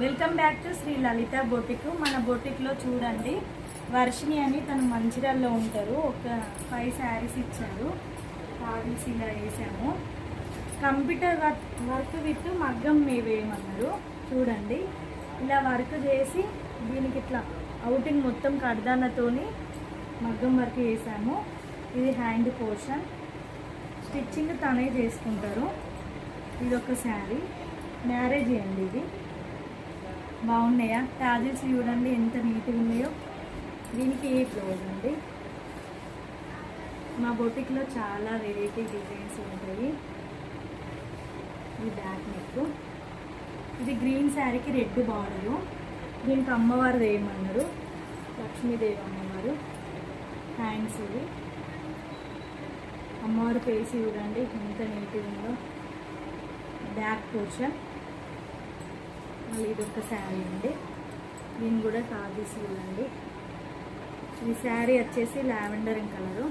Welcome back to Shri Lalitha boutique. మన బొటిక్లో చూడండి, వర్షిని అని తను మంచిర్యాలలో ఉంటారు. ఒక 5 శారీస్ ఇచ్చారు. సారీస్ ఇలా వేసాము. కంప్యూటర్ వర్క్ విత్ మగ్గం వేయమన్నారు. చూడండి, ఇలా వర్క్ చేసి దీనికి ఇట్లా అవుటింగ్ మొత్తం కడదానతోని మగ్గం వర్క్ వేసాము. ఇది హ్యాండ్ పోర్షన్, స్టిచ్చింగ్ తనే చేసుకుంటారు. ఇది ఒక శారీ, మ్యారేజ్ అండి. ఇది బాగున్నాయా? టాజిల్స్ చూడండి ఎంత నీట్గా ఉన్నాయో. దీనికి ఏ బ్లౌజ్ అండి. మా బొటిక్లో చాలా వెరైటీ డిజైన్స్ ఉంటాయి. ఇది బ్యాక్ నెక్. ఇది గ్రీన్ శారీకి రెడ్ బార్డరు. దీనికి అమ్మవారు వేయమన్నారు, లక్ష్మీదేవి అమ్మవారు. హ్యాండ్స్ ఇవి. అమ్మవారు ఫేస్ చూడండి ఎంత నీట్గా ఉందో. Back portion. మళ్ళీ ఇది ఒక శారీ అండి. దీన్ని కూడా టాజిల్స్ చూడండి. ఈ శారీ వచ్చేసి lavender colour,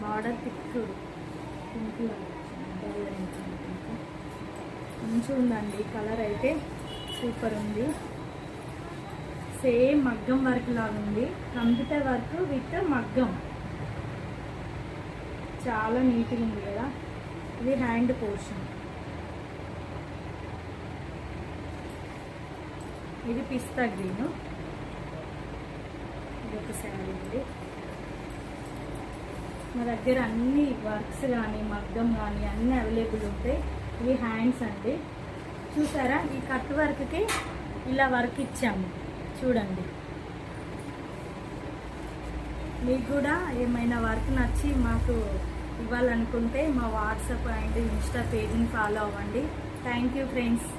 border thick pink మంచిగా ఉందండి. కలర్ అయితే సూపర్ ఉంది. సేమ్ మగ్గం వర్క్ లాగా ఉంది. కంప్యూటర్ వర్క్ విత్ మగ్గం, చాలా నీట్గా ఉంది కదా. ఇది హ్యాండ్ పోర్షన్. ఇది పిస్తా గ్రీన్. ఇది ఒక శారీ అండి. మా దగ్గర అన్ని వర్క్స్ కానీ మగ్గం కానీ అన్నీ అవైలబుల్ ఉంటాయి. ఇవి హ్యాండ్స్ అండి. చూసారా, ఈ కట్ వర్క్కి ఇలా వర్క్ ఇచ్చాము చూడండి. మీకు కూడా ఏమైనా వర్క్ నచ్చి మాకు ఇవ్వాలనుకుంటే మా వాట్సాప్ అండ్ ఇన్స్టా పేజ్ని ఫాలో అవ్వండి. Thank you friends.